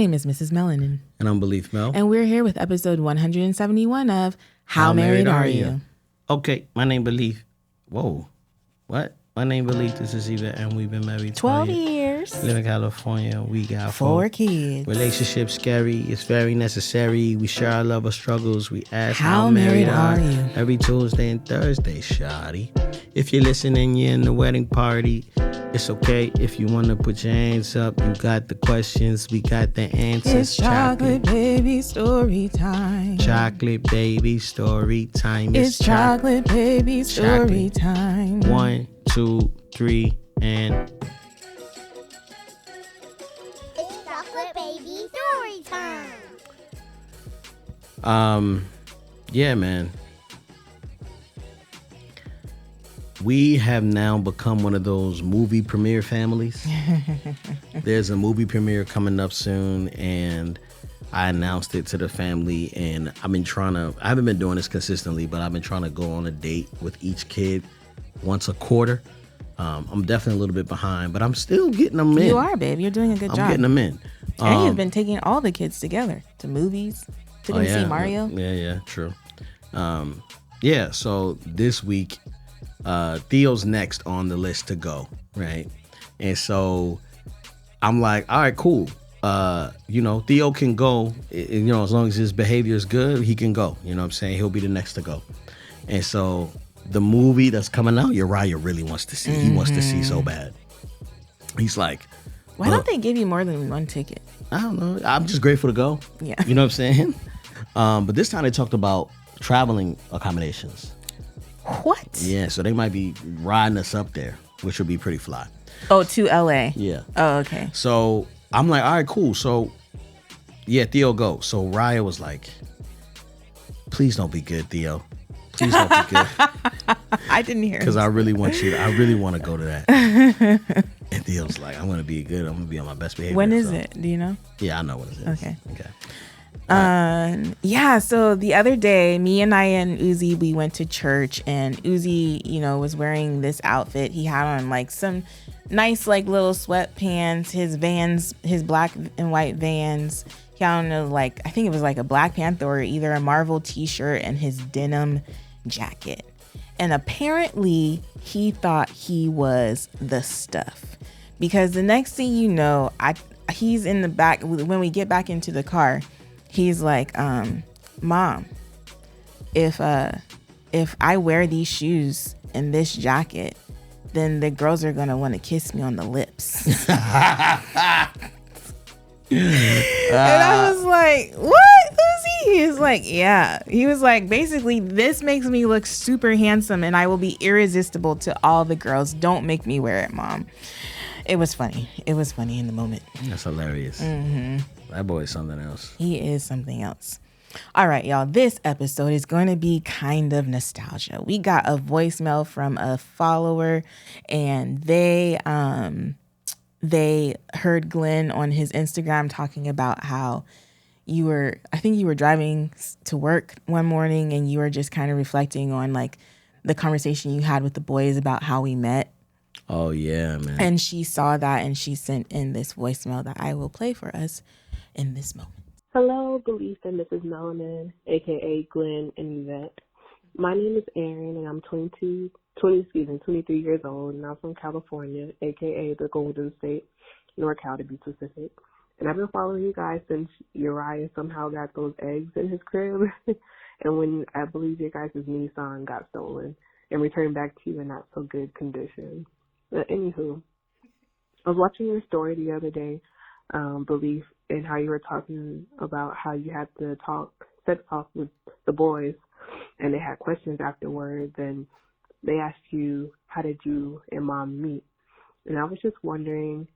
name is Mrs. Melanin. And I'm Belief Mel. And we're here with episode 171 of How Married Are You? Okay, my name Belief. Whoa. What? My name Belief. This is Eva, and we've been married 12 years. Live in California. We got 4 kids. Relationship scary. It's very necessary. We share our love or struggles. We ask how married are you? Every Tuesday and Thursday, shawty. If you're listening, you're in the wedding party. It's okay if you want to put your hands up. You got the questions. We got the answers. It's chocolate baby story time. Chocolate baby story time. It's chocolate baby story time. 1, 2, 3, and... It's chocolate baby story time. Yeah, man. We have now become one of those movie premiere families. There's a movie premiere coming up soon, and I announced it to the family, and I haven't been doing this consistently, but I've been trying to go on a date with each kid once a quarter. I'm definitely a little bit behind, but I'm still getting them in. You are, babe. You're doing a good job. I'm getting them in. And you've been taking all the kids together to movies, to go see Mario. Yeah, true. So this week, Theo's next on the list to go, right? And so I'm like, all right, cool. Theo can go, as long as his behavior is good, he can go. You know what I'm saying? He'll be the next to go. And so the movie that's coming out, Uriah really wants to see. Mm-hmm. He wants to see so bad. He's like, why don't they give you more than one ticket? I don't know. I'm just grateful to go. Yeah. You know what I'm saying? But this time they talked about traveling accommodations. What? Yeah, so they might be riding us up there, which would be pretty fly. Oh, to LA? Yeah. Oh, okay. So I'm like, all right, cool. So, yeah, Theo go. So Raya was like, please don't be good, Theo. Please don't be good. I didn't hear. Because I really want to go to that. And Theo's like, I'm going to be good. I'm going to be on my best behavior. When is it? Do you know? Yeah, I know what it is. Okay. Right. So the other day, me and Uzi, we went to church, and Uzi, was wearing this outfit. He had on like some nice like little sweatpants, his black and white Vans. He had on I think it was like a Black Panther or either a Marvel t-shirt and his denim jacket. And apparently he thought he was the stuff, because the next thing you know, he's in the back. When we get back into the car, he's like, Mom, if I wear these shoes and this jacket, then the girls are going to want to kiss me on the lips. And I was like, what, Uzi? He was like, yeah. He was like, basically, this makes me look super handsome and I will be irresistible to all the girls. Don't make me wear it, Mom. It was funny. It was funny in the moment. That's hilarious. Mm-hmm. That boy is something else. He is something else. All right, y'all. This episode is going to be kind of nostalgia. We got a voicemail from a follower, and they heard Glenn on his Instagram talking about how I think you were driving to work one morning, and you were just kind of reflecting on like the conversation you had with the boys about how we met. Oh, yeah, man. And she saw that, and she sent in this voicemail that I will play for us in this moment. Hello, Belief and Mrs. Melanin, a.k.a. Glenn and Yvette. My name is Erin, and I'm 23 years old, and I'm from California, a.k.a. the Golden State, NorCal to be specific. And I've been following you guys since Uriah somehow got those eggs in his crib, and when I believe your guys' Nissan got stolen and returned back to you in not so good condition. But anywho, I was watching your story the other day, Belief, and how you were talking about how you had to sex talk with the boys, and they had questions afterwards, and they asked you, how did you and Mom meet? And I was just wondering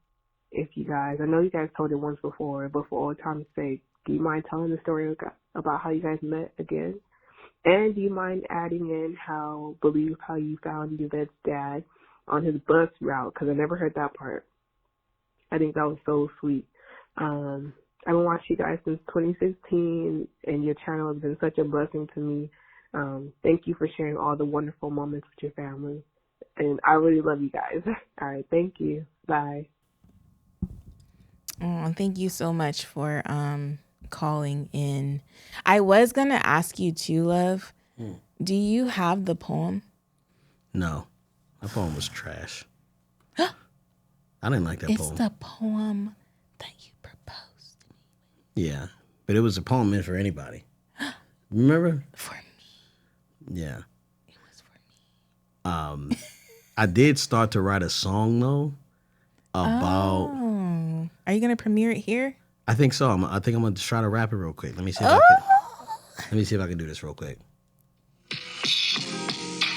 if you guys, I know you guys told it once before, but for old time's sake, do you mind telling the story about how you guys met again? And do you mind adding in how you found Yvette's dad on his bus route? Because I never heard that part. I think that was so sweet. I've been watching you guys since 2016, and your channel has been such a blessing to me. Thank you for sharing all the wonderful moments with your family. And I really love you guys. All right, thank you. Bye. Oh, thank you so much for calling in. I was gonna ask you too, love. Do you have the poem? No, that poem was trash. I didn't like that poem. It's the poem that you proposed to me. Yeah, but it was a poem meant for anybody. Remember? For me. Yeah. It was for me. I did start to write a song though about. Oh. Are you gonna premiere it here? I think so. I think I'm gonna try to rap it real quick. Let me see if I can do this real quick.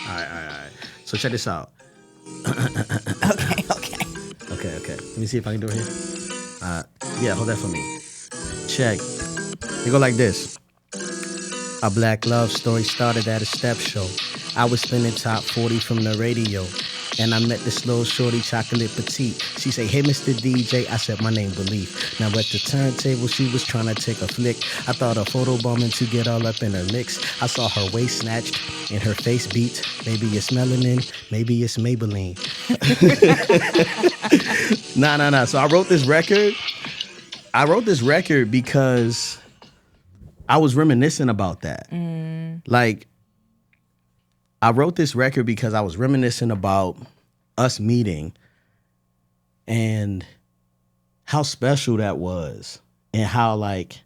All right. So check this out. Okay. Okay. Let me see if I can do it here. Yeah, hold that for me. Check. It go like this. A black love story started at a step show. I was spinning top 40 from the radio. And I met this little shorty, chocolate petite. She say, hey, Mr. DJ. I said, my name Belief. Now at the turntable, she was trying to take a flick. I thought a photo bombing to get all up in her mix. I saw her waist snatched and her face beat. Maybe it's melanin, maybe it's Maybelline. Nah. So I wrote this record because I was reminiscing about that. Like, I wrote this record because I was reminiscing about us meeting and how special that was, and how like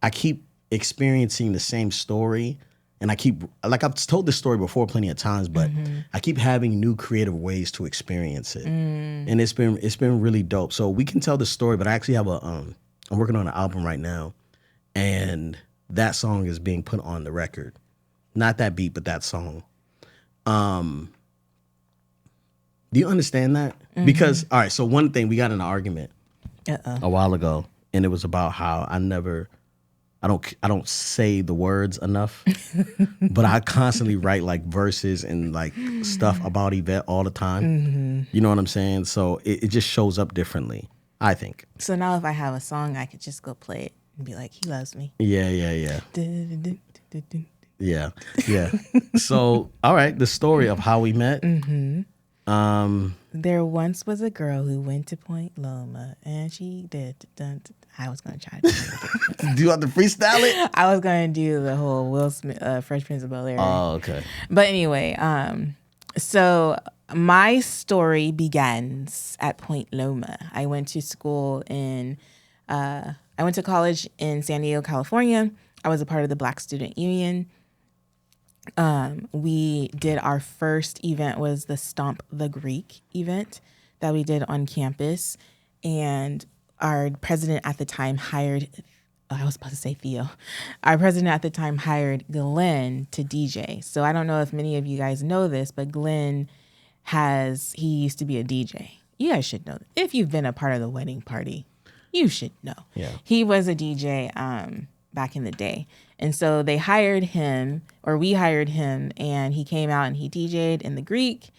I keep experiencing the same story, and I keep, like, I've told this story before plenty of times, but I keep having new creative ways to experience it, and it's been really dope. So we can tell the story, but I actually have I'm working on an album right now, and that song is being put on the record. Not that beat, but that song. Do you understand that? Because, all right, so one thing, we got in an argument a while ago, and it was about how I don't say the words enough, but I constantly write like verses and like stuff about Yvette all the time. You know what I'm saying? So it just shows up differently, I think. So now if I have a song, I could just go play it and be like, he loves me. Yeah. Yeah. So, all right, the story of how we met. There once was a girl who went to Point Loma, and she did. I was going to try to do it. Do you have to freestyle it? I was going to do the whole Will Smith, Fresh Prince of Bel-Air. Oh, okay. But anyway, so my story begins at Point Loma. I went to college in San Diego, California. I was a part of the Black Student Union. We did our first event was the Stomp the Greek event that we did on campus, and our president at the time hired, I was about to say Theo. Our president at the time hired Glenn to DJ. So I don't know if many of you guys know this, but Glenn he used to be a DJ. You guys should know that. If you've been a part of the wedding party, you should know. Yeah. He was a DJ back in the day. And so we hired him, and he came out and he DJ'd in the Greek.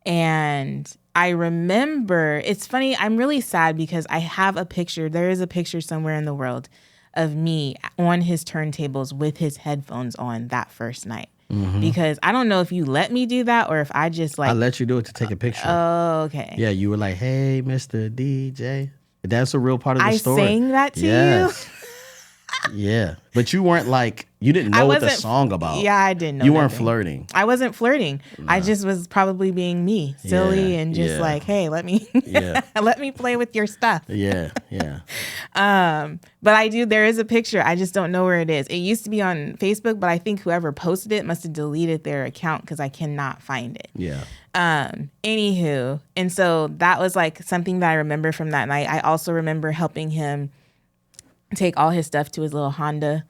And I remember, it's funny, I'm really sad because I have a picture. There is a picture somewhere in the world of me on his turntables with his headphones on that first night. Because I don't know if you let me do that or if I just like. I let you do it to take a picture. Oh, okay. Yeah, you were like, hey, Mr. DJ. That's a real part of the story. I sang that to you? Yeah, but you weren't like, you didn't know what the song about. Yeah, I didn't know. You weren't flirting. I wasn't flirting. No. I just was probably being me, silly, and just like, hey, let me play with your stuff. Yeah. But there is a picture. I just don't know where it is. It used to be on Facebook, but I think whoever posted it must have deleted their account because I cannot find it. Yeah. Anywho, and so that was like something that I remember from that night. I also remember helping him take all his stuff to his little Honda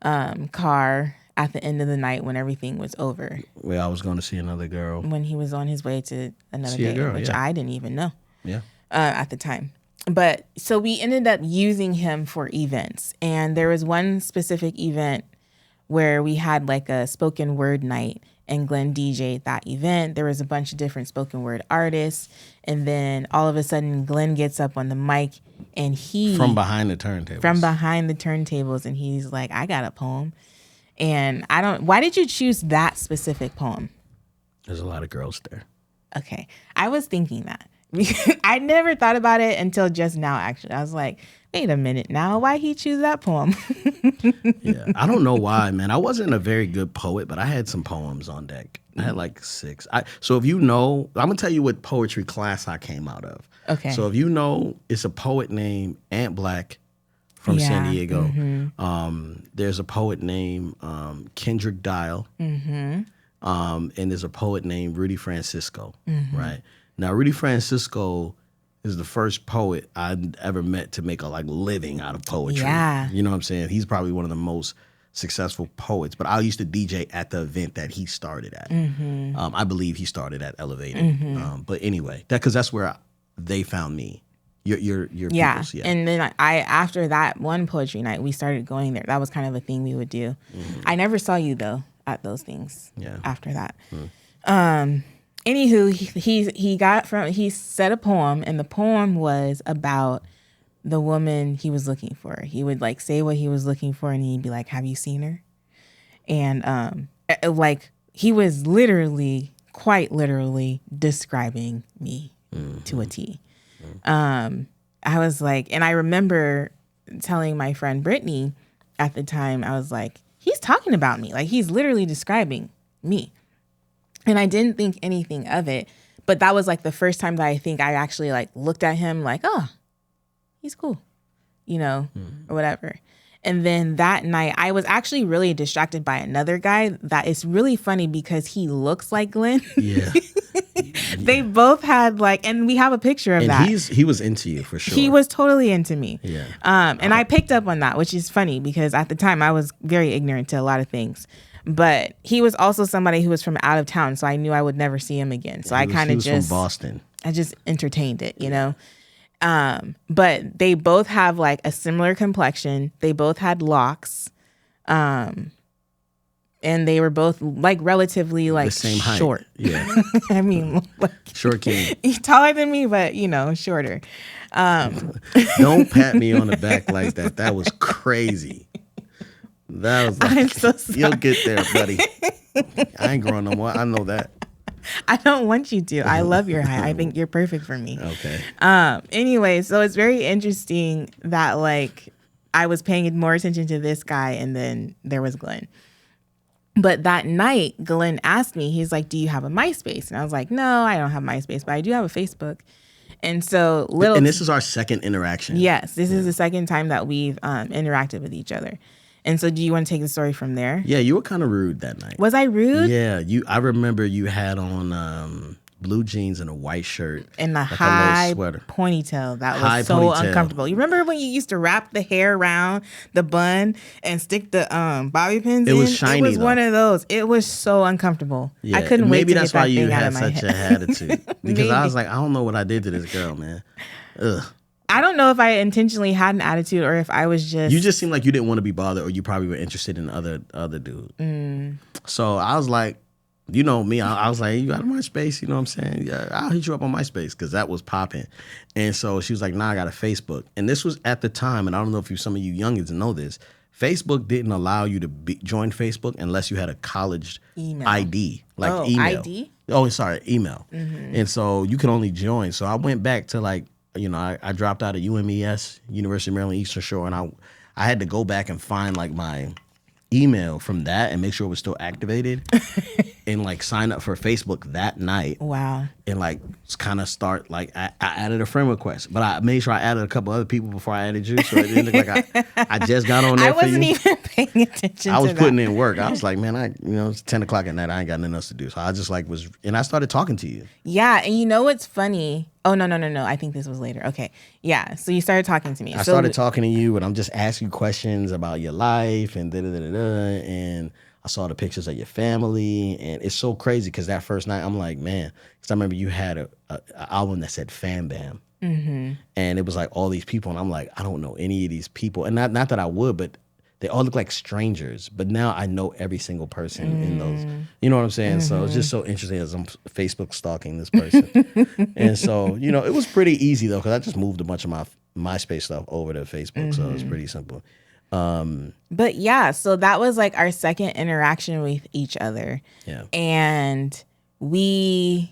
car at the end of the night when everything was over. Well, I was going to see another girl. When he was on his way to another date, which I didn't even know at the time. But so we ended up using him for events. And there was one specific event where we had like a spoken word night, and Glenn DJ'd that event. There was a bunch of different spoken word artists. And then all of a sudden, Glenn gets up on the mic and From behind the turntables. And he's like, I got a poem. And why did you choose that specific poem? There's a lot of girls there. Okay. I was thinking that I never thought about it until just now, actually. I was like, wait a minute now, why he choose that poem? Yeah, I don't know why, man. I wasn't a very good poet, but I had some poems on deck. I had like 6. So if you know, I'm gonna tell you what poetry class I came out of. Okay. So if you know, it's a poet named Ant Black from San Diego. There's a poet named Kendrick Dial. And there's a poet named Rudy Francisco. Right now, Rudy Francisco is the first poet I'd ever met to make a living out of poetry. Yeah. You know what I'm saying? He's probably one of the most successful poets, but I used to DJ at the event that he started at. I believe he started at Elevated. But anyway, because that's where they found me. Your peoples, yeah. And then I after that one poetry night, we started going there. That was kind of a thing we would do. I never saw you though at those things. Yeah. After that. Anywho, he said a poem, and the poem was about the woman he was looking for. He would say what he was looking for, and he'd be like, "Have you seen her?" And he was quite literally describing me to a T. I was like, and I remember telling my friend Brittany at the time, I was like, he's talking about me. He's literally describing me. And I didn't think anything of it, but that was the first time that I think I actually looked at him oh, he's cool, or whatever. And then that night I was actually really distracted by another guy that is really funny because he looks like Glenn. Yeah. They both had and we have a picture of that. He was into you for sure. He was totally into me. Yeah. And I picked up on that, which is funny because at the time I was very ignorant to a lot of things. But he was also somebody who was from out of town, so I knew I would never see him again. So I kind of just from Boston. I just entertained it, But they both have a similar complexion. They both had locks, and they were both relatively the same short. Height. Yeah, I mean, short king. He's taller than me, but shorter. Don't pat me on the back like that. That was crazy. That was I'm so sorry. You'll get there, buddy. I ain't growing no more. I know that. I don't want you to. I love your height. I think you're perfect for me. Okay. Anyway, so it's very interesting that I was paying more attention to this guy, and then there was Glenn. But that night, Glenn asked me, he's like, "Do you have a MySpace?" And I was like, "No, I don't have MySpace, but I do have a Facebook." And so And this is our second interaction. Yes, this is the second time that we've interacted with each other. And so do you want to take the story from there? Yeah, you were kind of rude that night. Was I rude? Yeah, I remember you had on blue jeans and a white shirt. And a high ponytail. That was so uncomfortable. You remember when you used to wrap the hair around the bun and stick the bobby pins in? It was shiny, It was one of those. It was so uncomfortable. Yeah, I couldn't wait to get that thing out of my head. Maybe that's why you had such an attitude. Because I was like, I don't know what I did to this girl, man. Ugh. I don't know if I intentionally had an attitude or if I was just... You just seemed like you didn't want to be bothered, or you probably were interested in other dude. So I was like, you know me, I was like, you got a MySpace? You know what I'm saying? Yeah, I'll hit you up on MySpace because that was popping. And so she was like, nah, I got a Facebook. And this was at the time, and I don't know if some of you youngins know this, Facebook didn't allow you to join Facebook unless you had a college email. ID, email. ID? Oh, sorry, email. And so you could only join. So I went back to I dropped out of UMES, University of Maryland Eastern Shore, and I had to go back and find my email from that and make sure it was still activated and sign up for Facebook that night. Wow. And kind of start I added a friend request, but I made sure I added a couple other people before I added you, so it didn't look like I just got on there. I wasn't even paying attention. I was putting in work. I was like, man, it's 10 o'clock at night. I ain't got nothing else to do, so I just and I started talking to you. Yeah, and you know what's funny? Oh, no. I think this was later. Okay. Yeah. So you started talking to me. I started talking to you, and I'm just asking you questions about your life and da-da-da-da-da. And I saw the pictures of your family. And it's so crazy because that first night, I'm like, man, because I remember you had an album that said Fam Bam. And it was all these people. And I'm like, I don't know any of these people. And not that I would, but they all look like strangers, but now I know every single person in those. You know what I'm saying? So it's just so interesting as I'm Facebook stalking this person. And so, it was pretty easy though, because I just moved a bunch of my MySpace stuff over to Facebook. So it was pretty simple. But yeah, so that was our second interaction with each other. Yeah. And we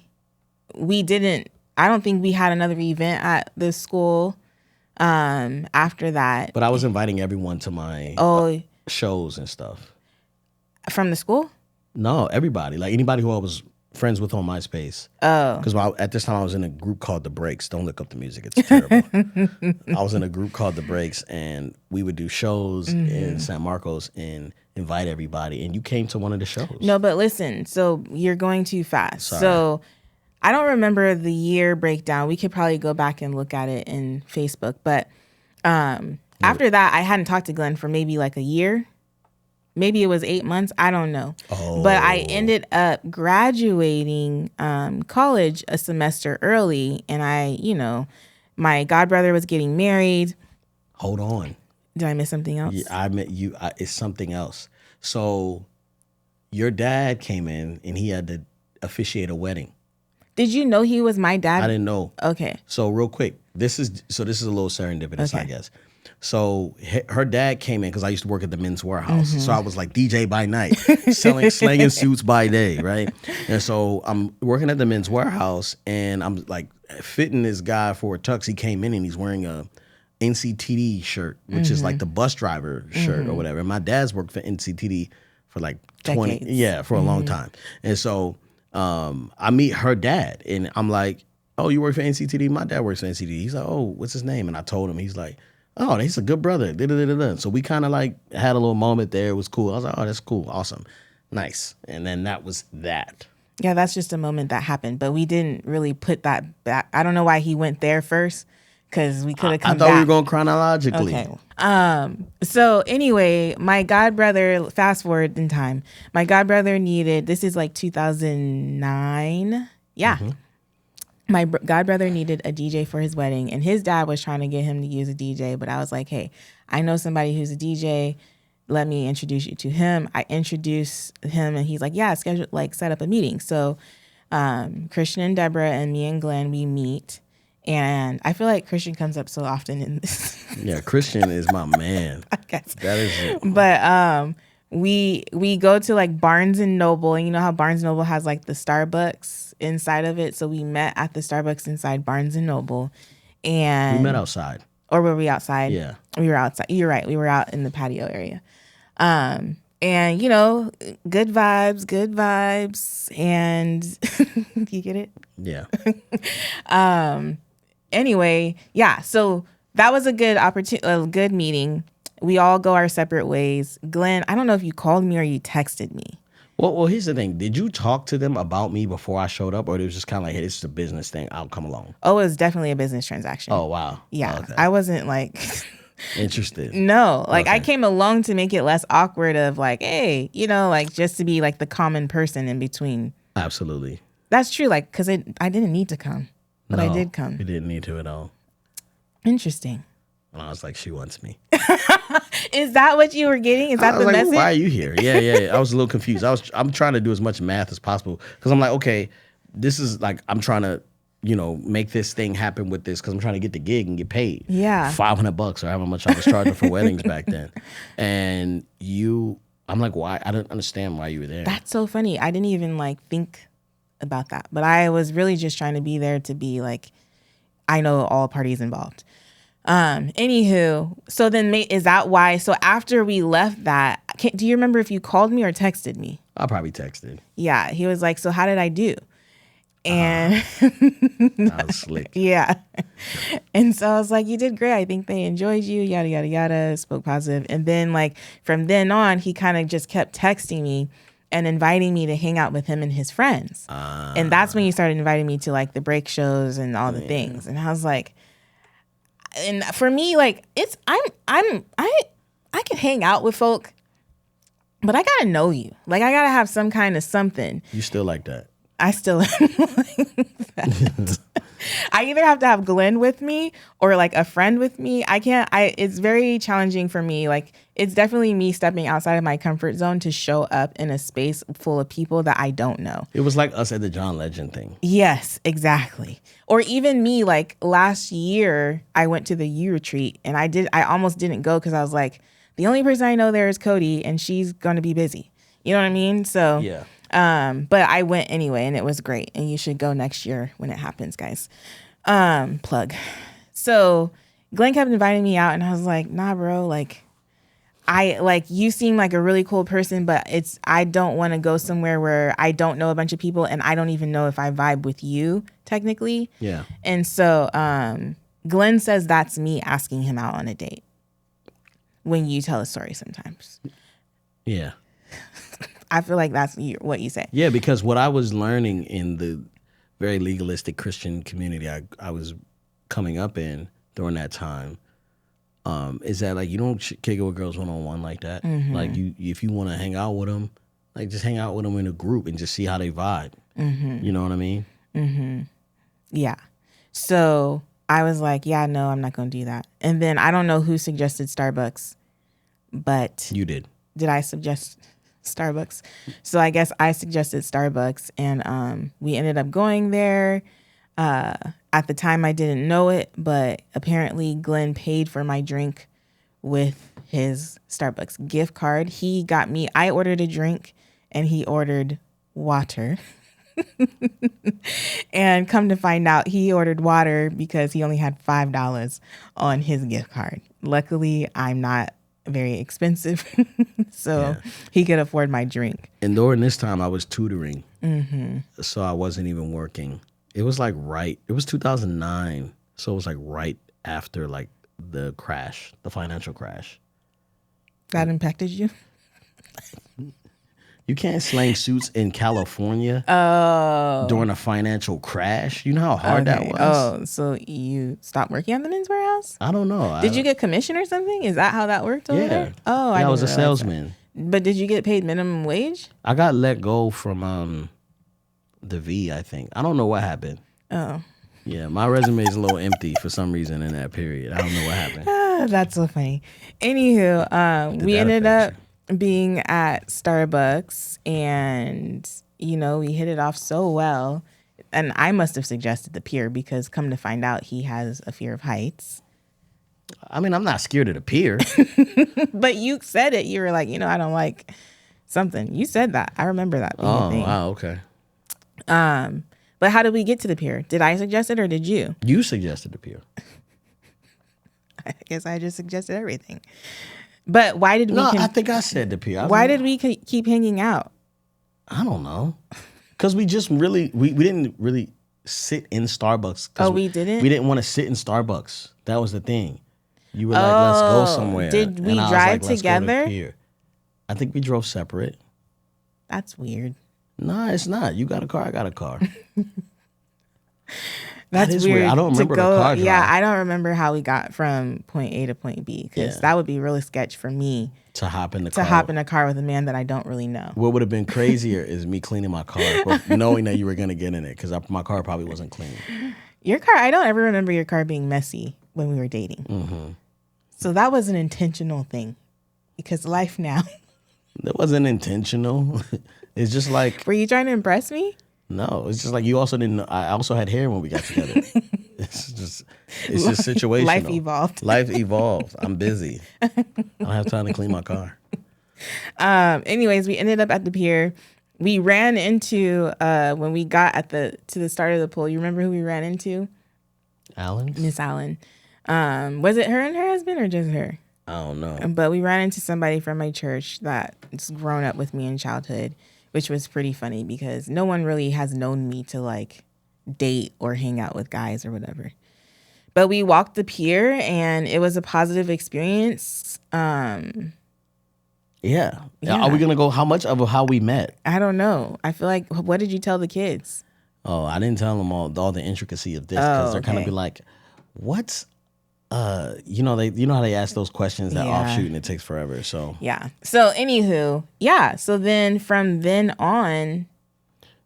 didn't, I don't think we had another event at the school after that. But I was inviting everyone to my shows and stuff. From the school? No, everybody. Like anybody who I was friends with on MySpace. Oh. Because at this time I was in a group called The Breaks. Don't look up the music. It's terrible. I was in a group called The Breaks, and we would do shows in San Marcos and invite everybody. And you came to one of the shows. No, but listen. So you're going too fast. Sorry. So I don't remember the year breakdown. We could probably go back and look at it in Facebook. But after that, I hadn't talked to Glenn for maybe like a year. Maybe it was 8 months. I don't know. Oh. But I ended up graduating college a semester early. And my godbrother was getting married. Hold on. Did I miss something else? Yeah, I met you. It's something else. So your dad came in and he had to officiate a wedding. Did you know he was my dad? I didn't know. Okay. So real quick, this is a little serendipitous, I guess. So her dad came in because I used to work at the Men's Warehouse. So I was like DJ by night, slanging suits by day, right? And so I'm working at the Men's Warehouse, and I'm like fitting this guy for a tux. He came in and he's wearing a NCTD shirt, which is like the bus driver shirt or whatever. And my dad's worked for NCTD for like 20, decades. For a long time. And so I meet her dad, and I'm like, "Oh, you work for NCTD? My dad works for NCTD." He's like, "Oh, what's his name?" And I told him. He's like, "Oh, he's a good brother." So we kind of like had a little moment there. It was cool. I was like, "Oh, that's cool. Awesome. Nice." And then that was that. Yeah, that's just a moment that happened. But we didn't really put that back. I don't know why he went there first, because we could have come back. I thought we were going chronologically. Okay. So anyway, my godbrother, fast forward in time, my godbrother needed, this is like 2009. Yeah. My godbrother needed a DJ for his wedding, and his dad was trying to get him to use a DJ. But I was like, hey, I know somebody who's a DJ. Let me introduce you to him. I introduced him, and he's like, yeah, set up a meeting. So Christian and Deborah and me and Glenn, we meet. And I feel like Christian comes up so often in this. Yeah, Christian is my man. I guess. That is it. But we go to like Barnes and Noble, and you know how Barnes and Noble has like the Starbucks inside of it. So we met at the Starbucks inside Barnes and Noble, and we met outside. Or were we outside? Yeah, we were outside. You're right. We were out in the patio area. And good vibes, and you get it? Yeah. Anyway, yeah. So that was a good opportunity, a good meeting. We all go our separate ways. Glenn, I don't know if you called me or you texted me. Well, here's the thing. Did you talk to them about me before I showed up, or it was just kind of like, hey, this is a business thing. I'll come along. Oh, it was definitely a business transaction. Oh, wow. Yeah. Okay. I wasn't like... Interested. No, like okay. I came along to make it less awkward of like, hey, like just to be like the common person in between. Absolutely. That's true. Like, because I didn't need to come, but I did come. You didn't need to at all. Interesting. And I was like, she wants me. Is that what you were getting? Is that the like, message? Why are you here? Yeah. I was a little confused. I'm trying to do as much math as possible because I'm like, okay, this is like, I'm trying to, make this thing happen with this because I'm trying to get the gig and get paid. Yeah. $500 or however much I was charging for weddings back then. And I'm like, why? I don't understand why you were there. That's so funny. I didn't even like think about that, but I was really just trying to be there to be like, I know all parties involved. Anywho, so then is that why? So after we left that, do you remember if you called me or texted me? I probably texted. Yeah. He was like, so how did I do? And I was slick. Yeah. And so I was like, you did great. I think they enjoyed you, yada, yada, yada, spoke positive. And then like from then on, he kind of just kept texting me and inviting me to hang out with him and his friends. And that's when he started inviting me to like the break shows and all the things. And I was like, and for me, like I can hang out with folk, but I gotta know you. Like I gotta have some kind of something. You still like that? I still am like that. I either have to have Glenn with me or like a friend with me. It's very challenging for me. Like it's definitely me stepping outside of my comfort zone to show up in a space full of people that I don't know. It was like us at the John Legend thing. Yes, exactly. Or even me, like last year I went to the U retreat and I almost didn't go because I was like, the only person I know there is Cody and she's going to be busy. You know what I mean? So yeah. But I went anyway, and it was great. And you should go next year when it happens, guys. Plug. So Glenn kept inviting me out, and I was like, nah, bro, like, you seem like a really cool person, but I don't want to go somewhere where I don't know a bunch of people, and I don't even know if I vibe with you technically. Yeah. And so Glenn says that's me asking him out on a date when you tell a story sometimes. Yeah. I feel like that's what you say. Yeah, because what I was learning in the very legalistic Christian community I was coming up in during that time, is that like you don't kick it with girls one-on-one like that. Mm-hmm. Like if you want to hang out with them, like just hang out with them in a group and just see how they vibe. Mm-hmm. You know what I mean? Mm-hmm. Yeah. So I was like, yeah, no, I'm not going to do that. And then I don't know who suggested Starbucks, but You did. Did I suggest Starbucks? So I guess I suggested Starbucks, and we ended up going there. At the time, I didn't know it, but apparently Glenn paid for my drink with his Starbucks gift card. I ordered a drink, and he ordered water. And come to find out, he ordered water because he only had $5 on his gift card. Luckily, I'm not very expensive, so he could afford my drink. And during this time, I was tutoring, so I wasn't even working. It was like it was 2009, so it was like right after like the crash, the financial crash. That impacted you? You can't slang suits in California during a financial crash. You know how hard that was? Oh, so you stopped working at the men's warehouse? I don't know. Did you get commission or something? Is that how that worked over there? Oh, I didn't was a realize salesman. that. But did you get paid minimum wage? I got let go from the V, I think. I don't know what happened. Oh. Yeah, my resume is a little empty for some reason in that period. I don't know what happened. That's so funny. Anywho, we ended up being at Starbucks, and we hit it off so well. And I must have suggested the pier because come to find out, he has a fear of heights. I mean, I'm not scared of the pier. But you said it. You were like, I don't like something. You said that. I remember that being a thing. Wow, okay. But how did we get to the pier? Did I suggest it or did you? You suggested the pier. I guess I just suggested everything. But why did we? No, I think I said the pier. Why did we keep hanging out? I don't know. Because we just really, we didn't really sit in Starbucks. Oh, we didn't? We didn't want to sit in Starbucks. That was the thing. You were like, let's go somewhere. Did we and I was drive like, let's go to the together? pier. I think we drove separate. That's weird. No, it's not. You got a car, I got a car. That's weird. I don't remember the car drive. Yeah, I don't remember how we got from point A to point B because that would be really sketch for me to hop in a car with a man that I don't really know. What would have been crazier is me cleaning my car, but knowing that you were going to get in it because my car probably wasn't clean. Your car, I don't ever remember your car being messy when we were dating. Mm-hmm. So that was an intentional thing because life now. It wasn't intentional. It's just like. Were you trying to impress me? No, it's just like you also didn't know. I also had hair when we got together. It's just situational. Life evolved. I'm busy. I don't have time to clean my car. Anyways, we ended up at the pier. We ran into when we got to the start of the pool. You remember who we ran into? Allen? Miss Allen. Was it her and her husband or just her? I don't know. But we ran into somebody from my church that's grown up with me in childhood, which was pretty funny because no one really has known me to like date or hang out with guys or whatever. But we walked the pier and it was a positive experience. Yeah. Are we going to go how much of how we met? I don't know. I feel like, what did you tell the kids? Oh, I didn't tell them all the intricacy of this because they're kind of be like, what's you know how they ask those questions that offshoot and it takes forever. So So anywho, so then from then on,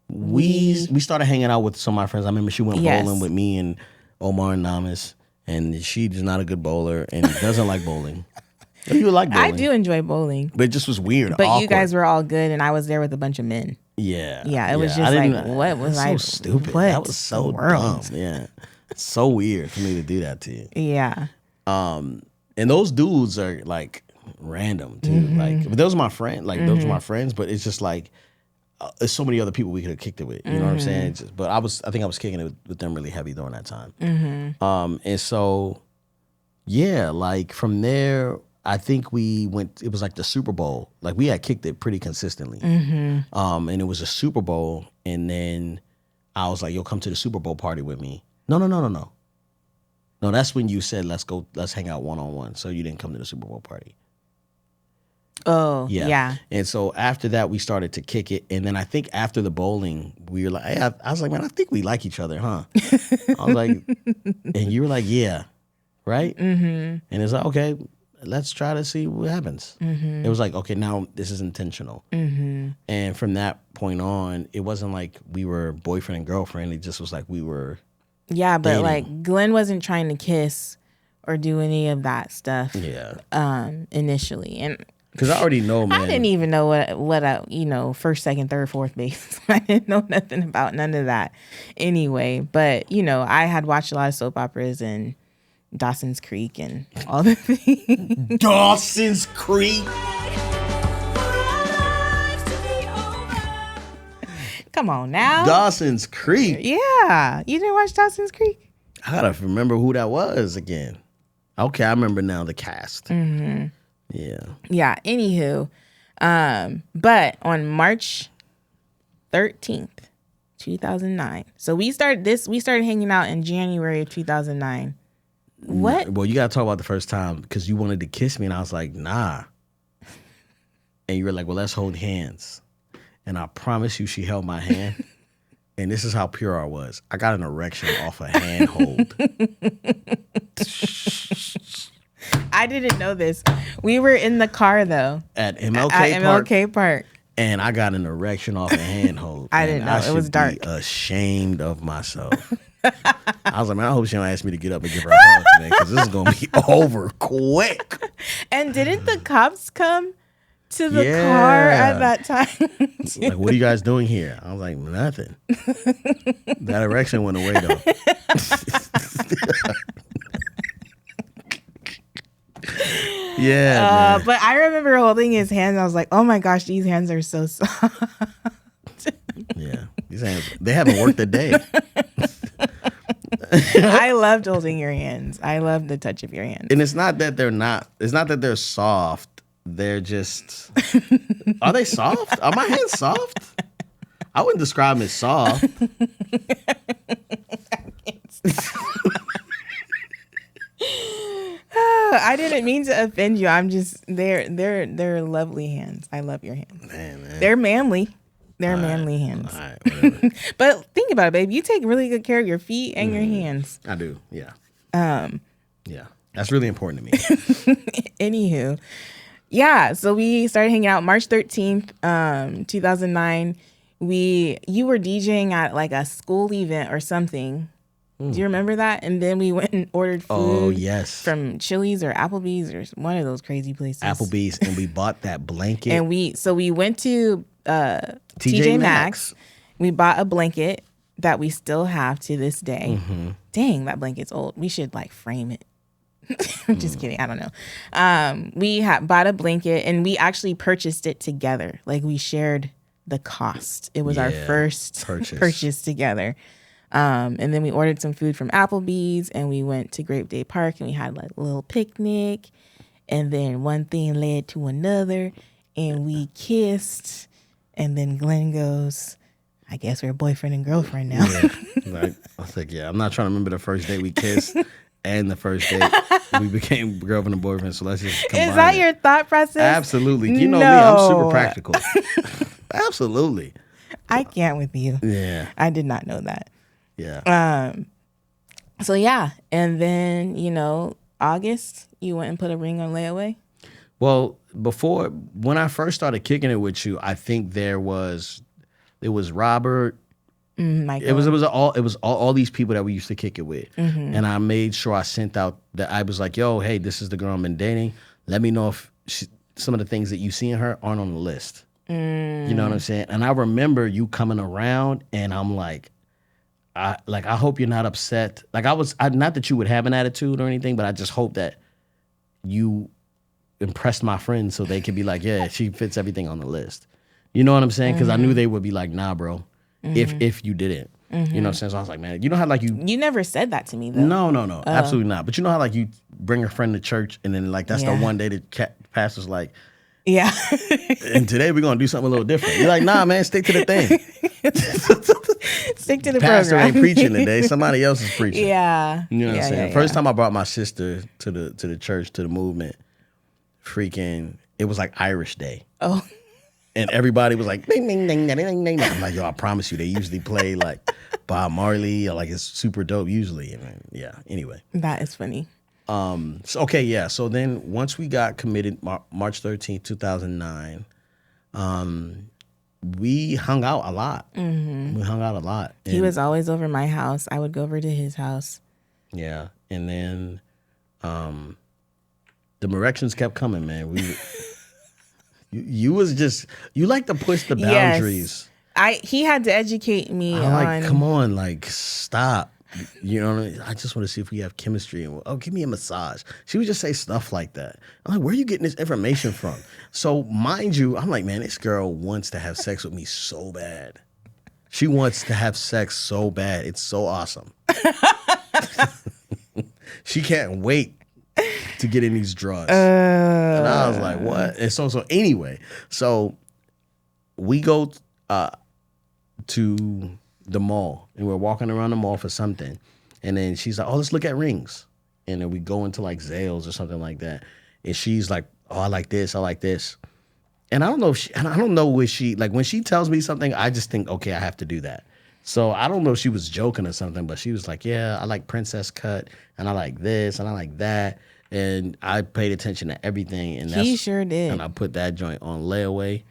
we started hanging out with some of my friends. I remember she went bowling with me and Omar and Namas, and she's not a good bowler and doesn't like bowling. You like bowling? I do enjoy bowling, but it just was weird. But awkward. You guys were all good, and I was there with a bunch of men. Yeah, it was just like, what was I? So stupid. That was so dumb. Yeah. It's so weird for me to do that to you. Yeah. And those dudes are like random too. Mm-hmm. Like, but those are my friends. Like those are my friends. But it's just like there's so many other people we could have kicked it with. You know what I'm saying? But I think I was kicking it with them really heavy during that time. And so, yeah, like from there, I think we went. It was like the Super Bowl. Like we had kicked it pretty consistently. And it was a Super Bowl, and then I was like, "Yo, come to the Super Bowl party with me." No. No, that's when you said, let's hang out one-on-one. So you didn't come to the Super Bowl party. Oh, yeah. And so after that, we started to kick it. And then I think after the bowling, we were like, hey, I was like, man, I think we like each other, huh? I was like, and you were like, yeah, right? And it's like, okay, let's try to see what happens. It was like, okay, now this is intentional. And from that point on, it wasn't like we were boyfriend and girlfriend. It just was like we were Yeah, but dating. like Glenn wasn't trying to kiss or do any of that stuff. Yeah. Initially, and because I already know, man. I didn't even know what a first, second, third, fourth base. I didn't know nothing about none of that. Anyway, but I had watched a lot of soap operas and Dawson's Creek and all the things. Dawson's Creek. Come on now. Dawson's Creek. Yeah, you didn't watch Dawson's Creek? I gotta remember who that was again. Okay, I remember now the cast. Yeah. Yeah. Anywho, but on March 13th, 2009. So we started hanging out in January of 2009. What? Well, you gotta talk about the first time because you wanted to kiss me, and I was like, nah. And you were like, well, let's hold hands. And I promise you, she held my hand. And this is how pure I was. I got an erection off a hand hold. I didn't know this. We were in the car though. At MLK At Park. MLK Park. And I got an erection off a handhold. I didn't know. It was dark. I should be ashamed of myself. I was like, man, I hope she don't ask me to get up and give her a hug, man, because this is going to be over quick. And didn't the cops come to the car at that time? Like, what are you guys doing here? I was like, nothing. That erection went away, though. Yeah, man. But I remember holding his hands. I was like, oh my gosh, these hands are so soft. Yeah. These hands, they haven't worked a day. I loved holding your hands. I love the touch of your hands. And it's not that they're soft. They're just, are they soft? Are my hands soft? I wouldn't describe them as soft. I didn't mean to offend you. I'm just they're lovely hands. I love your hands. Man. They're manly. They're manly hands. All right, whatever. But think about it, babe. You take really good care of your feet and your hands. I do, yeah. Yeah, that's really important to me. Anywho, yeah. So we started hanging out March 13th, 2009. You were DJing at like a school event or something. Do you remember that? And then we went and ordered food. Oh, yes. From Chili's or Applebee's or one of those crazy places. Applebee's, and we bought that blanket. And we went to TJ Maxx. We bought a blanket that we still have to this day. Mm-hmm. Dang, that blanket's old. We should like frame it. I'm just kidding. I don't know. We bought a blanket and we actually purchased it together. Like we shared the cost. It was our first purchase together. And then we ordered some food from Applebee's and we went to Grape Day Park and we had like a little picnic. And then one thing led to another and we kissed. And then Glenn goes, I guess we're boyfriend and girlfriend now. Yeah. Like, I was like, yeah, I'm not trying to remember the first day we kissed and the first day we became girlfriend and boyfriend. So let's just combine Is that it. your thought process? Absolutely. You know me, I'm super practical. Absolutely. I can't with you. Yeah. I did not know that. Yeah. So yeah. And then, August, you went and put a ring on layaway? Well, when I first started kicking it with you, I think it was Robert. Michael. It was all these people that we used to kick it with. Mm-hmm. And I made sure I sent out that I was like, yo, hey, this is the girl I've been dating. Let me know if some of the things that you see in her aren't on the list. You know what I'm saying? And I remember you coming around and I'm like, I hope you're not upset. Like not that you would have an attitude or anything, but I just hope that you impressed my friends so they could be like, yeah, she fits everything on the list. You know what I'm saying? Because I knew they would be like, nah, bro, if you didn't. You know what I'm saying? So I was like, man, you know how like You never said that to me though. No, absolutely not. But you know how like you bring a friend to church and then like that's the one day the pastor's like, yeah. and today we're gonna do something a little different. You're like, nah, man, stick to the thing. Stick to the Pastor program. ain't preaching today. Somebody else is preaching. Yeah. You know what I'm saying? Yeah. First time I brought my sister to the church, to the movement, freaking, it was like Irish Day. Oh. And everybody was like, ding, ding, ding, ding, ding, ding. I'm like, yo, I promise you, they usually play like Bob Marley, or like it's super dope usually. And yeah, anyway. That is funny. So, okay, yeah. So then once we got committed, March 13th, 2009, we hung out a lot. We hung out a lot. He was always over my house. I would go over to his house. Yeah. And then the erections kept coming, man. You was just, you like to push the boundaries. Yes. He had to educate me I'm like, come on, like, stop. You know what I mean? I just want to see if we have chemistry. And give me a massage. She would just say stuff like that. I'm like, where are you getting this information from? So mind you, I'm like, man, this girl wants to have sex with me so bad. She wants to have sex so bad. It's so awesome. She can't wait to get in these drugs. And I was like, what? And so anyway, so we go to the mall and we're walking around the mall for something. And then she's like, oh, let's look at rings. And then we go into like Zales or something like that. And she's like, oh, I like this. I like this. And I don't know if she, like when she tells me something, I just think, okay, I have to do that. So I don't know if she was joking or something, but she was like, yeah, I like princess cut and I like this and I like that. And I paid attention to everything. And he sure did. And I put that joint on layaway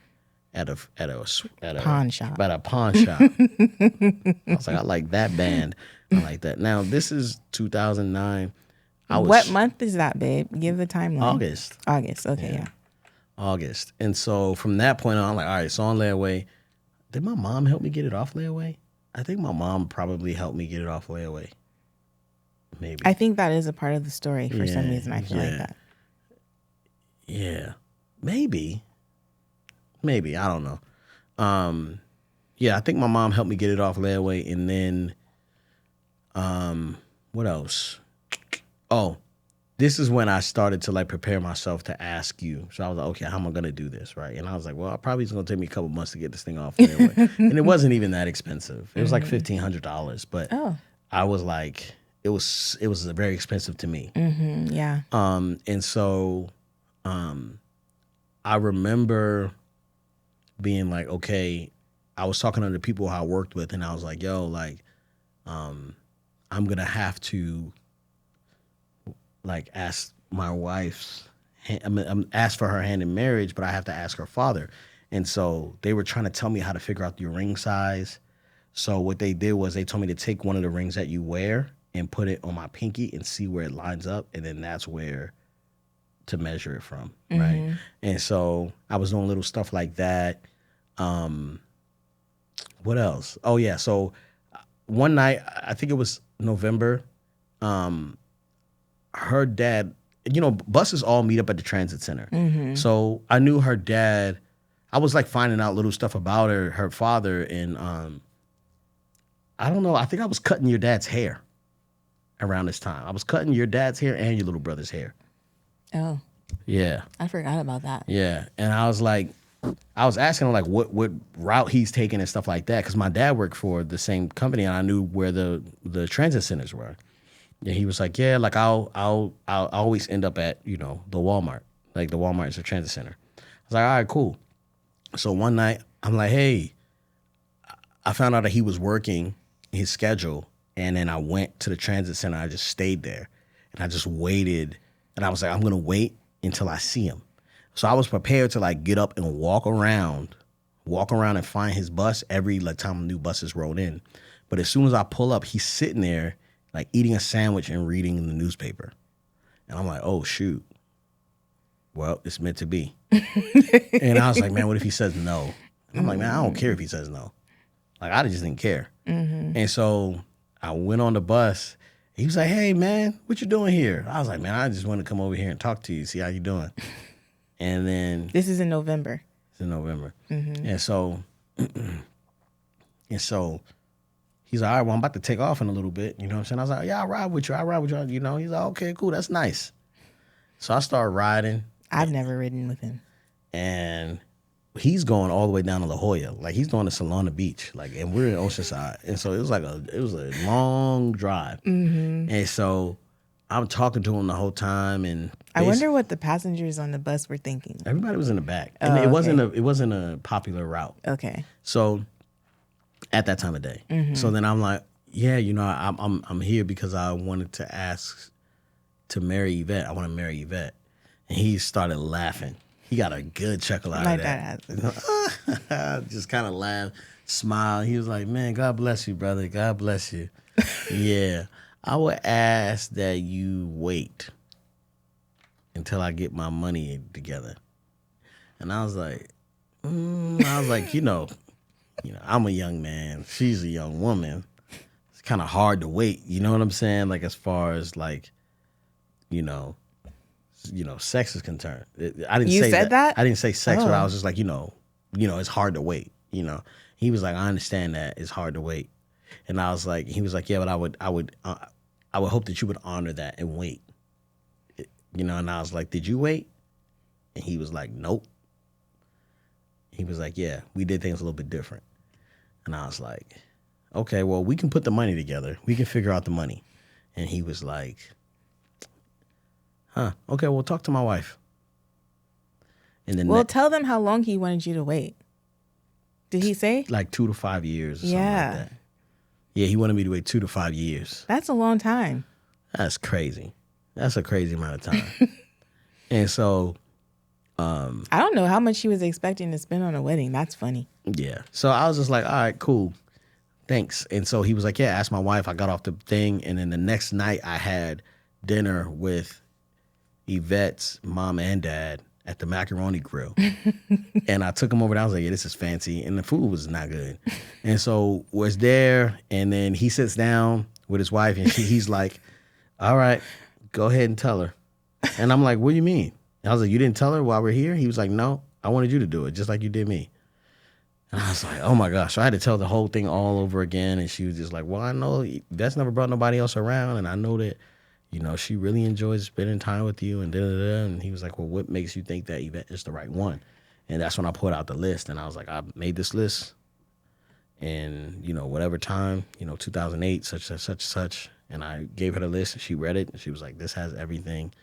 at a pawn shop. At a pawn shop. I was like, I like that band. I like that. Now this is 2009. What month is that, babe? Give the timeline. August. Okay, yeah. August. And so from that point on, I'm like, all right, so on layaway. Did my mom help me get it off layaway? I think my mom probably helped me get it off layaway. Maybe. I think that is a part of the story for some reason. I feel like that. Yeah. Maybe. I don't know. Yeah, I think my mom helped me get it off layaway. And then, what else? Oh, this is when I started to like prepare myself to ask you. So I was like, okay, how am I going to do this? Right. And I was like, well, probably it's going to take me a couple months to get this thing off layaway. And it wasn't even that expensive. It was like $1,500. But I was like, it was very expensive to me. Yeah. And so I remember being like, okay, I was talking to the people I worked with and I was like, yo, like, I'm going to have to like ask my wife's ask for her hand in marriage, but I have to ask her father. And so they were trying to tell me how to figure out your ring size. So what they did was they told me to take one of the rings that you wear and put it on my pinky and see where it lines up. And then that's where to measure it from. Right. And so I was doing little stuff like that. What else? Oh yeah. So one night, I think it was November, her dad, you know, buses all meet up at the transit center. So I knew her dad. I was like finding out little stuff about her father. And I don't know. I think I was cutting your dad's hair around this time. I was cutting your dad's hair and your little brother's hair. Oh. Yeah. I forgot about that. Yeah. And I was like, I was asking him like what route he's taking and stuff like that. Cause my dad worked for the same company and I knew where the transit centers were. And he was like, yeah, like I'll always end up at, you know, the Walmart. Like the Walmart is a transit center. I was like, all right, cool. So one night I'm like, hey, I found out that he was working his schedule. And then I went to the transit center. I just stayed there and I just waited. And I was like, I'm going to wait until I see him. So I was prepared to like get up and walk around and find his bus every like time new buses rolled in. But as soon as I pull up, he's sitting there like eating a sandwich and reading the newspaper. And I'm like, oh, shoot. Well, it's meant to be. And I was like, man, what if he says no? And I'm like, man, I don't care if he says no. Like, I just didn't care. And so I went on the bus. He was like, hey, man, what you doing here? I was like, man, I just want to come over here and talk to you, see how you doing. And then... This is in November. It's in November. And so he's like, all right, well, I'm about to take off in a little bit. You know what I'm saying? I was like, yeah, I'll ride with you. You know, he's like, okay, cool. That's nice. So I started riding. I've never ridden with him. And he's going all the way down to La Jolla. Like, he's going to Solana Beach. Like, and we're in Oceanside. And so it was a long drive. And so I'm talking to him the whole time. And I wonder what the passengers on the bus were thinking. everybody was in the back. And it wasn't a popular route. Okay. So at that time of day. So then I'm like, yeah, you know, I'm here because I wanted to ask to marry Yvette. I want to marry Yvette. And he started laughing. He got a good chuckle out of that. Just kind of laughed, smiled. He was like, man, God bless you, brother. God bless you. Yeah. I would ask that you wait until I get my money together. And I was like, you know, I'm a young man. She's a young woman. It's kind of hard to wait. You know what I'm saying? Like, as far as like, you know, sex is concerned. I didn't say that. I didn't say sex, but I was just like, you know, it's hard to wait. You know, he was like, I understand that it's hard to wait, and I was like, he was like, yeah, but I would hope that you would honor that and wait. You know, and I was like, did you wait? And he was like, nope. He was like, yeah, we did things a little bit different. And I was like, okay, well, we can put the money together. We can figure out the money. And he was like, huh, okay, well, talk to my wife. And then tell them how long he wanted you to wait. Did he say? Like 2 to 5 years or something like that. Yeah, he wanted me to wait 2 to 5 years. That's a long time. That's crazy. That's a crazy amount of time. And so I don't know how much he was expecting to spend on a wedding. That's funny. Yeah. So I was just like, all right, cool. Thanks. And so he was like, yeah, ask my wife. I got off the thing. And then the next night I had dinner with Yvette's mom and dad at the Macaroni Grill. And I took him over there. I was like, yeah, this is fancy. And the food was not good. And so was there. And then he sits down with his wife and he's like, all right, go ahead and tell her. And I'm like, what do you mean? And I was like, you didn't tell her while we're here? He was like, no, I wanted you to do it just like you did me. And I was like, oh my gosh. So I had to tell the whole thing all over again. And she was just like, well, I know that's never brought nobody else around. And I know that, you know, she really enjoys spending time with you and da-da-da. And he was like, well, what makes you think that Yvette is the right one? And that's when I put out the list. And I was like, I made this list. And, you know, whatever time, 2008, such. And I gave her the list and she read it. And she was like, this has everything.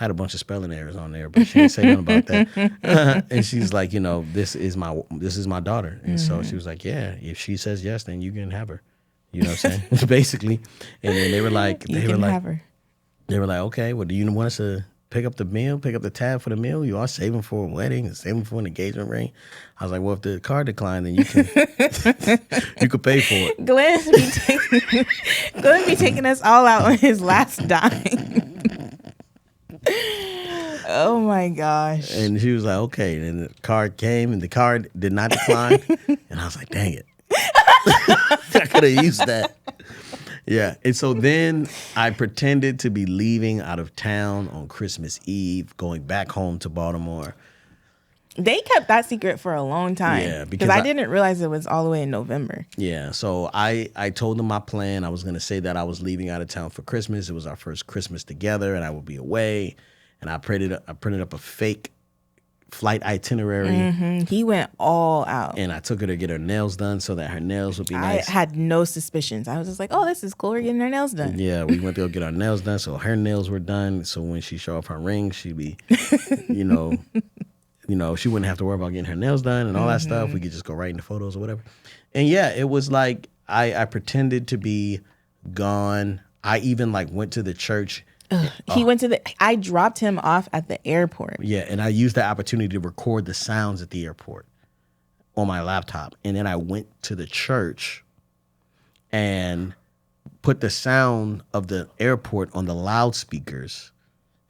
I had a bunch of spelling errors on there, but she didn't say nothing about that. And she's like, this is my daughter. And so she was like, yeah, if she says yes, then you can have her. You know what I'm saying? Basically. And then they were like, have her. They were like, okay, well, do you want us to pick up the tab for the meal? You are saving for a wedding and saving for an engagement ring. I was like, well, if the card declined, then you can you could pay for it. Glenn be taking us all out on his last dime. Oh my gosh. And she was like, okay. And the card came and the card did not decline. And I was like, dang it. I could have used that. Yeah. And so then I pretended to be leaving out of town on Christmas Eve, going back home to Baltimore. They kept that secret for a long time. Yeah. Because I didn't realize it was all the way in November. Yeah. So I told them my plan. I was going to say that I was leaving out of town for Christmas. It was our first Christmas together and I would be away. And I printed up a fake flight itinerary. Mm-hmm. He went all out. And I took her to get her nails done so that her nails would be nice. I had no suspicions. I was just like, oh, this is cool. We're getting her nails done. Yeah, we went to go get our nails done. So her nails were done. So when she showed off her ring, she'd be, she wouldn't have to worry about getting her nails done and all that stuff. We could just go right into photos or whatever. And yeah, it was like I pretended to be gone. I even went to the church. I dropped him off at the airport. Yeah, and I used the opportunity to record the sounds at the airport on my laptop. And then I went to the church and put the sound of the airport on the loudspeakers,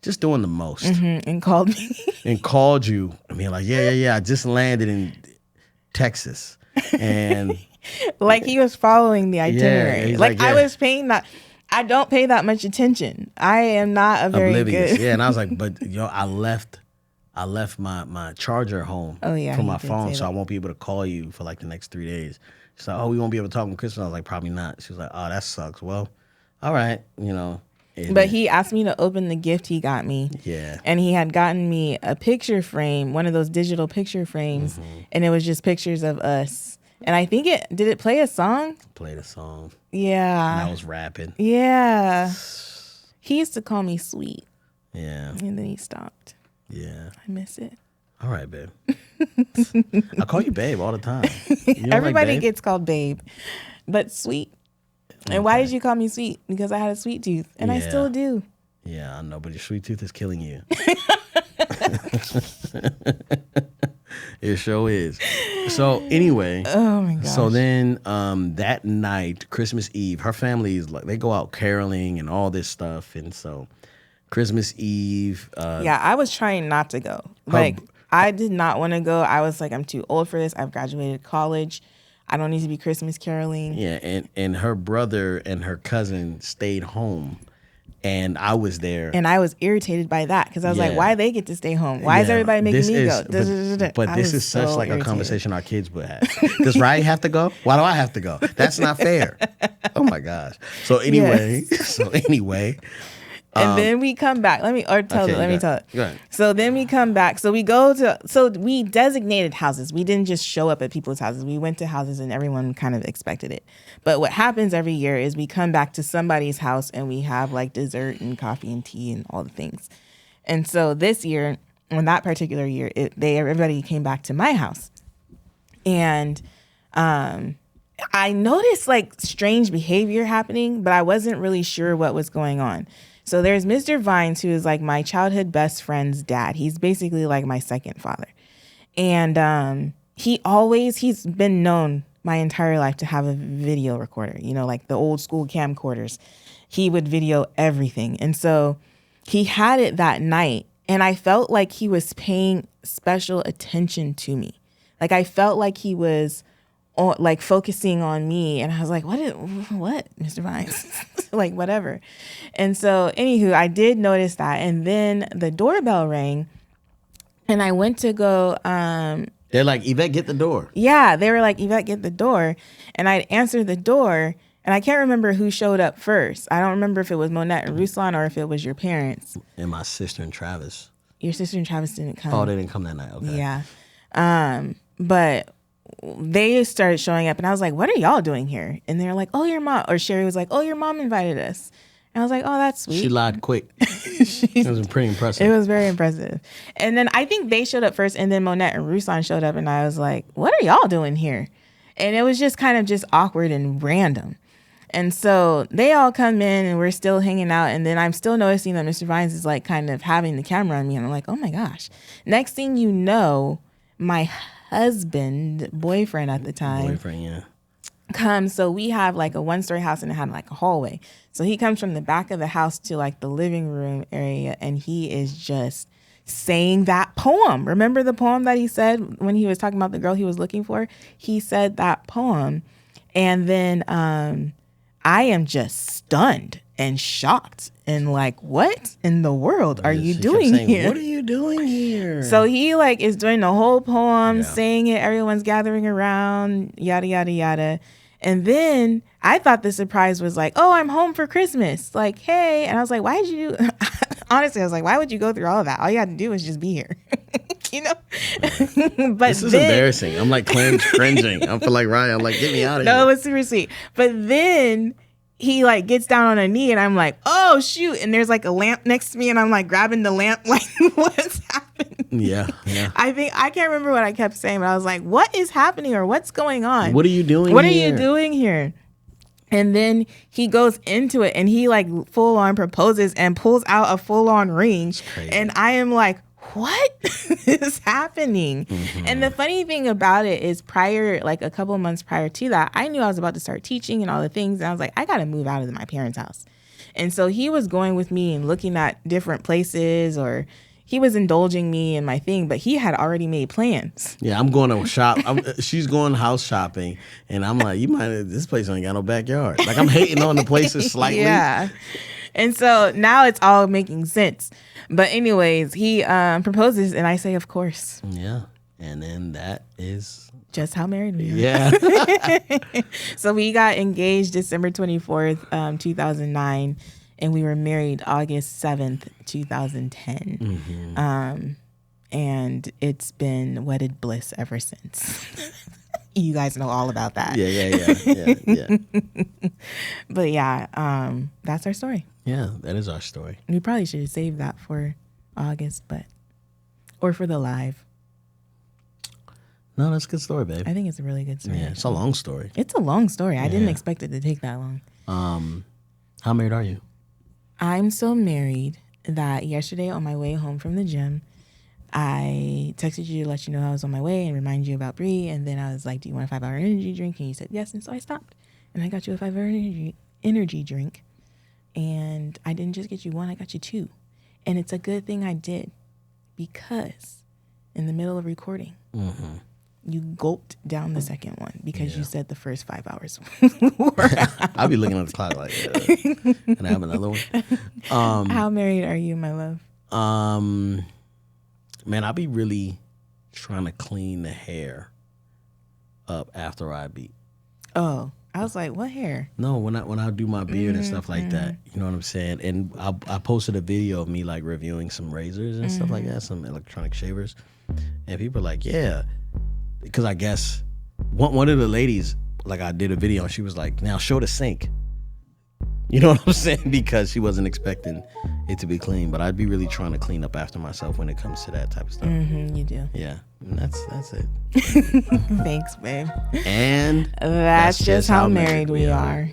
just doing the most. And called me. And called you. I mean, like, yeah, I just landed in Texas. And like he was following the itinerary. Yeah, I was paying that. I don't pay that much attention. I am not a very oblivious. good. Yeah, and I was like, but I left I left my charger home Oh, yeah, from he my did phone, say so I that. won't be able to call you for like the next 3 days. She's like, oh, we won't be able to talk on Christmas. I was like, probably not. She was like, oh, that sucks. Well, all right, you know. But he asked me to open the gift he got me. Yeah. And he had gotten me a picture frame, one of those digital picture frames, and it was just pictures of us. And I think did it play a song? Played a song. Yeah. And I was rapping. Yeah. He used to call me sweet. Yeah. And then he stopped. Yeah. I miss it. All right, babe. I call you babe all the time. You don't Everybody like babe? gets called babe, but sweet. And why did you call me sweet? Because I had a sweet tooth, and I Yeah. still do. Yeah, I know, but your sweet tooth is killing you. It sure is. So anyway, Oh my gosh. so then that night, Christmas Eve, her family is like, they go out caroling and all this stuff, and so Christmas Eve. Yeah, I was trying not to go. Like, I did not want to go. I was like, I'm too old for this. I've graduated college. I don't need to be Christmas caroling. Yeah, and her brother and her cousin stayed home, and I was there. And I was irritated by that because I was like, Yeah. why they get to stay home? Why is Yeah, everybody making this me is- go? But I this was is such so like irritated. a conversation our kids would have. Does Ryan have to go? Why do I have to go? That's not fair. Oh my gosh. So anyway, And then we come back. Let me tell it. Go ahead. So then we come back. So we designated houses. We didn't just show up at people's houses. We went to houses and everyone kind of expected it. But what happens every year is we come back to somebody's house and we have like dessert and coffee and tea and all the things. And so this year, on that particular year, everybody came back to my house. And I noticed like strange behavior happening, but I wasn't really sure what was going on. So there's Mr. Vines, who is like my childhood best friend's dad. He's basically like my second father. And he's been known my entire life to have a video recorder, like the old school camcorders. He would video everything. And so he had it that night, and I felt like he was paying special attention to me. Like I felt like he was like focusing on me, and I was like, what, Mr. Vines? Like, whatever. And so, anywho, I did notice that. And then the doorbell rang, and I went to go. They're like, Yvette, get the door. Yeah, they were like, Yvette, get the door. And I answered the door, and I can't remember who showed up first. I don't remember if it was Monette and Ruslan or if it was your parents. And my sister and Travis. Your sister and Travis didn't come. Oh, they didn't come that night. Okay. Yeah. But they started showing up, and I was like, what are y'all doing here? And they're like, oh, your mom. Or Sherry was like, oh, your mom invited us. And I was like, oh, that's sweet. She lied quick. It was pretty impressive. It was very impressive. And then I think they showed up first, and then Monette and Ruslan showed up, and I was like, what are y'all doing here? And it was just kind of just awkward and random. And so they all come in, and we're still hanging out. And then I'm still noticing that Mr. Vines is like kind of having the camera on me. And I'm like, oh my gosh. Next thing you know, my boyfriend at the time, yeah. comes. So we have like a one-story house, and it had like a hallway. So he comes from the back of the house to like the living room area, and he is just saying that poem. Remember the poem that he said when he was talking about the girl he was looking for? He said that poem. And then I am just stunned and shocked and like, what in the world are you doing here? What are you doing here? So he like is doing the whole poem, Yeah. saying it. Everyone's gathering around, yada, yada, yada. And then I thought the surprise was like, oh, I'm home for Christmas. Like, hey. And I was like, why did you, honestly, I was like, why would you go through all of that? All you had to do was just be here, But this is embarrassing. I'm like cringing. I feel like Ryan. I'm like, get me out of here. No, it was super sweet. But then he like gets down on a knee, and I'm like, oh shoot. And there's like a lamp next to me, and I'm like grabbing the lamp, like, what's happening? Yeah. I can't remember what I kept saying, but I was like, what is happening, or what's going on? What are you doing What here? are you doing here? And then he goes into it, and he like full on proposes and pulls out a full on ring. crazy. And I am like, what is happening? Mm-hmm. And the funny thing about it is like a couple of months prior to that, I knew I was about to start teaching and all the things. And I was like, I got to move out of my parents' house. And so he was going with me and looking at different places, or he was indulging me in my thing, but he had already made plans. Yeah, I'm going to shop. She's going house shopping, and I'm like, this place ain't got no backyard. Like, I'm hating on the places slightly. Yeah. And so now it's all making sense. But anyways, he proposes and I say, of course. Yeah. And then that is just how married we are. Yeah. So we got engaged December 24th, 2009. And we were married August 7th, 2010. And it's been wedded bliss ever since. You guys know all about that. Yeah. But yeah, that's our story. Yeah, that is our story. We probably should have saved that for August, or for the live. No, that's a good story, babe. I think it's a really good story. Yeah, it's a long story. It's a long story. I didn't expect it to take that long. How married are you? I'm so married that yesterday on my way home from the gym, I texted you to let you know I was on my way and remind you about Bree. And then I was like, do you want a 5-hour energy drink? And you said yes. And so I stopped and I got you a 5-hour energy drink. And I didn't just get you one, I got you two. And it's a good thing I did, because in the middle of recording, you gulped down the second one because you said the first 5 hours were out. I'll be looking at the clock like, can I have another one? How married are you, my love? Man, I'll be really trying to clean the hair up after I beat. Oh, I was like, what hair? No, when I do my beard and stuff like that, you know what I'm saying? And I posted a video of me like reviewing some razors and stuff like that, some electronic shavers. And people are like, yeah. Because I guess one of the ladies, like I did a video and she was like, now show the sink. You know what I'm saying? Because she wasn't expecting it to be clean. But I'd be really trying to clean up after myself when it comes to that type of stuff. You do. Yeah. And that's it. Thanks, babe. And that's just how married we are.